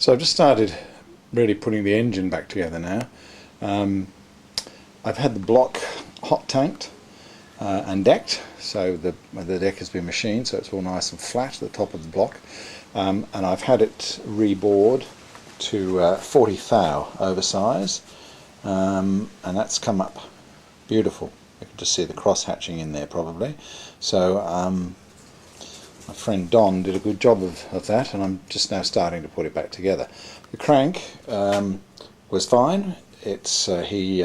So I've just started really putting the engine back together now. I've had the block hot tanked and decked, so the deck has been machined so it's all nice and flat at the top of the block, and I've had it rebored to 40 thou oversize, and that's come up beautiful. You can just see the cross hatching in there probably. So my friend Don did a good job of that, and I'm just now starting to put it back together. The crank was fine. He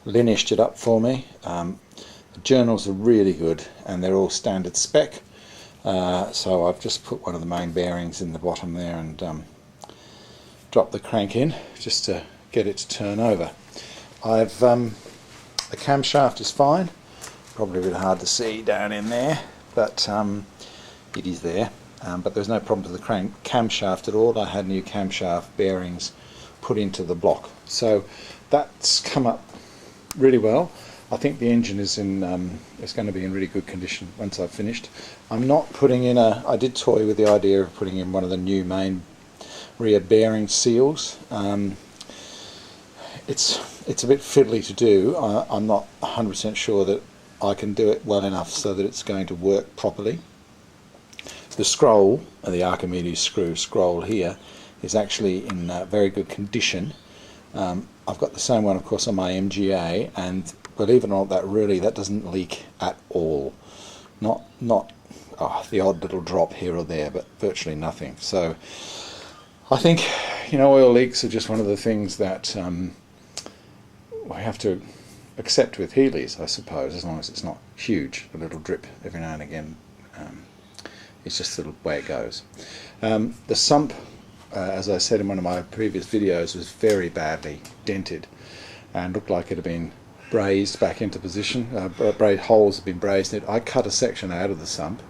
lineaged it up for me. The journals are really good and they're all standard spec, so I've just put one of the main bearings in the bottom there and dropped the crank in just to get it to turn over. The camshaft is fine, probably a bit hard to see down in there, but it is there. But there's no problem with the camshaft at all. I had new camshaft bearings put into the block, so that's come up really well. I think the engine is going to be in really good condition once I've finished. I'm not putting in I did toy with the idea of putting in one of the new main rear bearing seals. It's a bit fiddly to do. I'm not 100% sure that I can do it well enough so that it's going to work properly. The scroll, the Archimedes scroll here, is actually in very good condition. I've got the same one, of course, on my MGA, and believe it or not, that doesn't leak at all. Not the odd little drop here or there, but virtually nothing. So I think, oil leaks are just one of the things that we have to accept with Healeys, I suppose, as long as it's not huge. A little drip every now and again. It's just the way it goes. The sump, as I said in one of my previous videos, was very badly dented and looked like it had been brazed back into position. Holes had been brazed in it. I cut a section out of the sump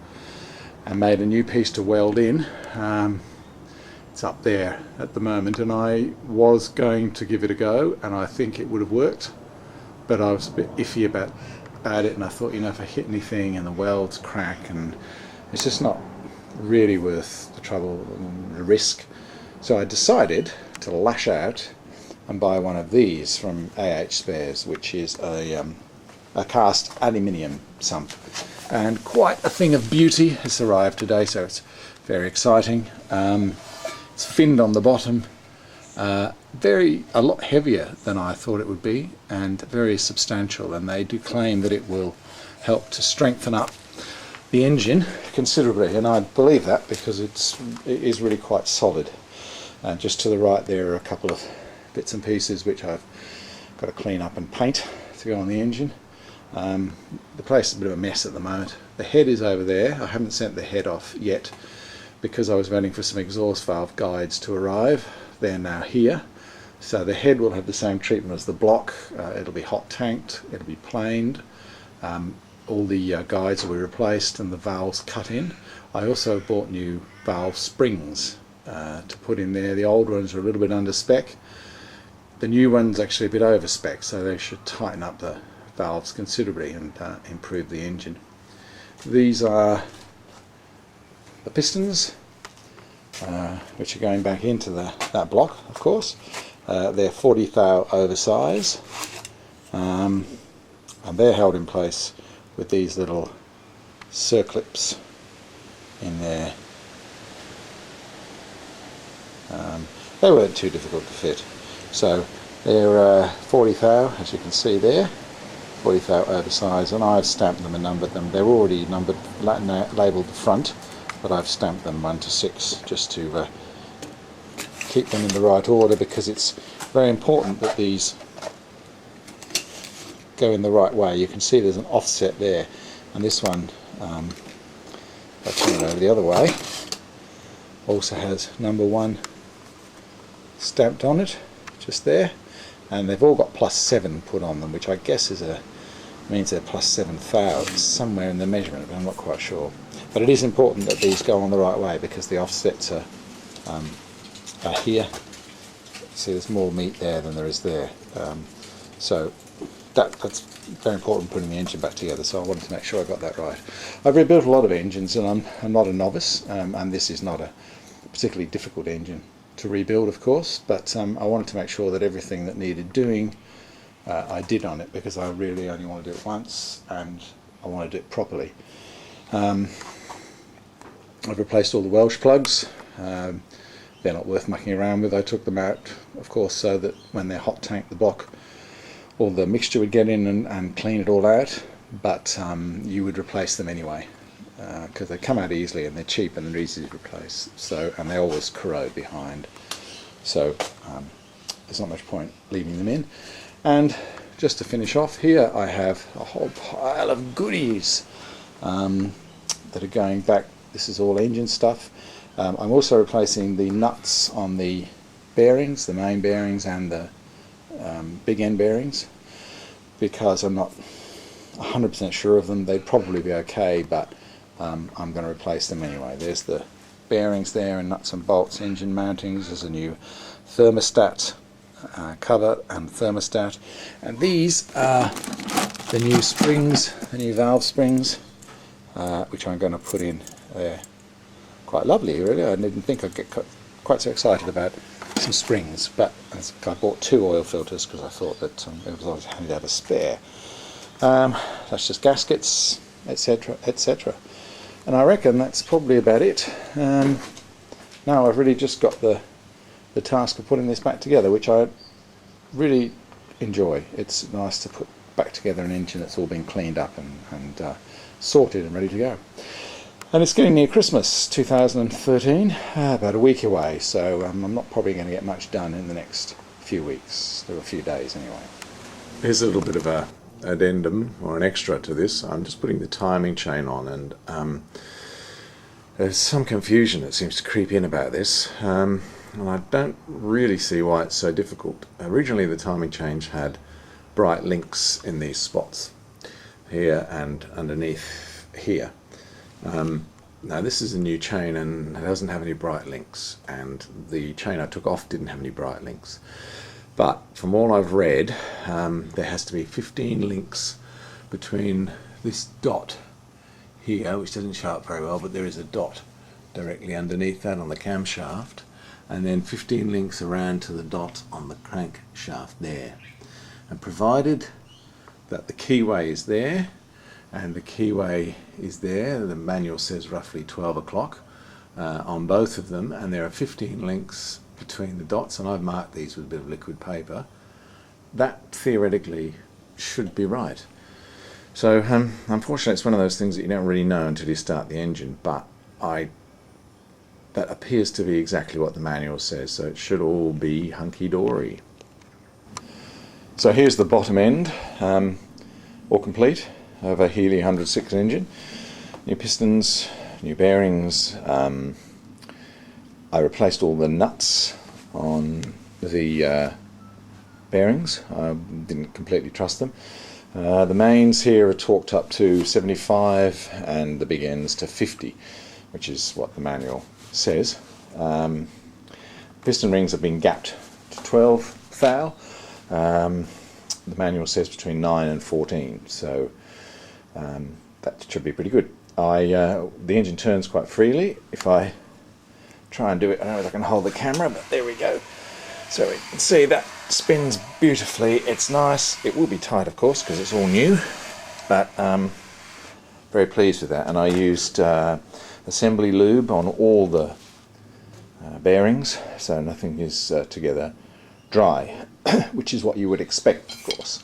and made a new piece to weld in. It's up there at the moment, and I was going to give it a go, and I think it would have worked, but I was a bit iffy about it, and I thought, if I hit anything and the welds crack, and it's just not really worth the trouble and the risk. So I decided to lash out and buy one of these from AH Spares, which is a cast aluminium sump, and quite a thing of beauty. It's arrived today, so it's very exciting. It's finned on the bottom, a lot heavier than I thought it would be, and very substantial, and they do claim that it will help to strengthen up the engine considerably, and I believe that because it is really quite solid. Just to the right there are a couple of bits and pieces which I've got to clean up and paint to go on the engine. The place is a bit of a mess at the moment. The head is over there. I haven't sent the head off yet because I was waiting for some exhaust valve guides to arrive. They're now here, so the head will have the same treatment as the block. It'll be hot tanked, it'll be planed, all the guides will be replaced and the valves cut in. I also bought new valve springs to put in there. The old ones are a little bit under spec. The new one's actually a bit over spec, so they should tighten up the valves considerably and improve the engine. These are the pistons, which are going back into that block, of course. They're 40 thou oversize, and they're held in place with these little circlips in there. They weren't too difficult to fit. So they're 40 thou, as you can see there, 40 thou oversize, and I've stamped them and numbered them. They're already numbered, labelled the front, but I've stamped them 1 to 6 just to keep them in the right order, because it's very important that these go in the right way. You can see there's an offset there, and this one, if I turn it over the other way, also has number 1 stamped on it, just there, and they've all got +7 put on them, which I guess means they're +7 thou. It's somewhere in the measurement, but I'm not quite sure. But it is important that these go on the right way, because the offsets are here. See, there's more meat there than there is there. So that's very important, putting the engine back together, so I wanted to make sure I got that right. I've rebuilt a lot of engines, and I'm not a novice, and this is not a particularly difficult engine. to rebuild, of course, but I wanted to make sure that everything that needed doing I did on it, because I really only want to do it once and I want to do it properly. I've replaced all the Welsh plugs. They're not worth mucking around with. I took them out, of course, so that when they're hot tanked the block, all the mixture would get in and clean it all out, but you would replace them anyway, because they come out easily and they're cheap and they're easy to replace. So, and they always corrode behind, so there's not much point leaving them in. And just to finish off here, I have a whole pile of goodies that are going back. This is all engine stuff. I'm also replacing the nuts on the bearings, the main bearings and the big end bearings, because I'm not 100% sure of them. They'd probably be okay, but I'm going to replace them anyway. There's the bearings there and nuts and bolts, engine mountings. There's a new thermostat cover and thermostat, and these are the new springs, the new valve springs, which I'm going to put in there. Quite lovely, really. I didn't think I'd get quite so excited about some springs, but I bought 2 oil filters because I thought that it was always handy to have a spare. That's just gaskets, etc., etc. And I reckon that's probably about it. Now I've really just got the task of putting this back together, which I really enjoy. It's nice to put back together an engine that's all been cleaned up and sorted and ready to go. And it's getting near Christmas 2013, about a week away, so I'm not probably going to get much done in the next few weeks, or a few days anyway. Here's a little bit of a addendum or an extra to this. I'm just putting the timing chain on, and there's some confusion that seems to creep in about this, and I don't really see why it's so difficult. Originally the timing chain had bright links in these spots here and underneath here. Now this is a new chain and it doesn't have any bright links, and the chain I took off didn't have any bright links, but from all I've read, there has to be 15 links between this dot here, which doesn't show up very well, but there is a dot directly underneath that on the camshaft, and then 15 links around to the dot on the crankshaft there, and provided that the keyway is there and the keyway is there, the manual says roughly 12 o'clock on both of them, and there are 15 links between the dots, and I've marked these with a bit of liquid paper, that theoretically should be right. So unfortunately it's one of those things that you don't really know until you start the engine, but that appears to be exactly what the manual says, so it should all be hunky-dory. So here's the bottom end, all complete, of a Healey 106 engine. New pistons, new bearings. I replaced all the nuts on the bearings. I didn't completely trust them. The mains here are torqued up to 75 and the big ends to 50, which is what the manual says. Piston rings have been gapped to 12 thou. The manual says between 9 and 14, so that should be pretty good. The engine turns quite freely. If I try and do it, I don't know if I can hold the camera, but there we go. So we can see that spins beautifully. It's nice. It will be tight, of course, because it's all new, but very pleased with that. And I used assembly lube on all the bearings, so nothing is together dry, which is what you would expect, of course.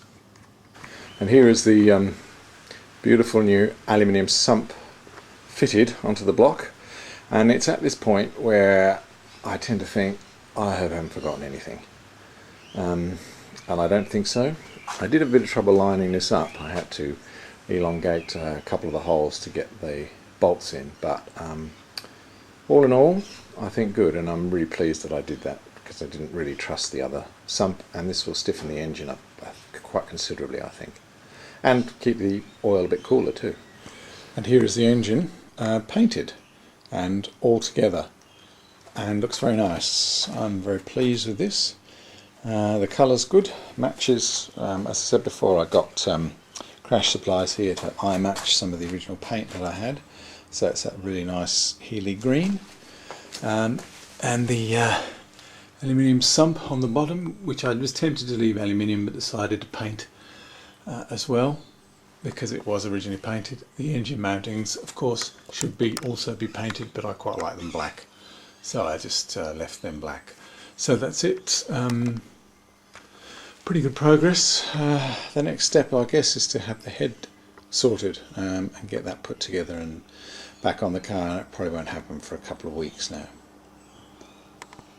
And here is the beautiful new aluminium sump fitted onto the block, and it's at this point where I tend to think I haven't forgotten anything, and I don't think so. I did have a bit of trouble lining this up. I had to elongate a couple of the holes to get the bolts in, but all in all I think good, and I'm really pleased that I did that, because I didn't really trust the other sump, and this will stiffen the engine up quite considerably, I think, and keep the oil a bit cooler too. And here is the engine painted and all together, and looks very nice. I'm very pleased with this. The colour's good, matches, as I said before, I got crash supplies here to eye match some of the original paint that I had, so it's that really nice Healey green, and the aluminium sump on the bottom, which I was tempted to leave aluminium but decided to paint as well, because it was originally painted. The engine mountings, of course, should also be painted, but I quite like them black, so I just left them black. So that's it. Pretty good progress. The next step, I guess, is to have the head sorted and get that put together and back on the car. It probably won't happen for a couple of weeks now.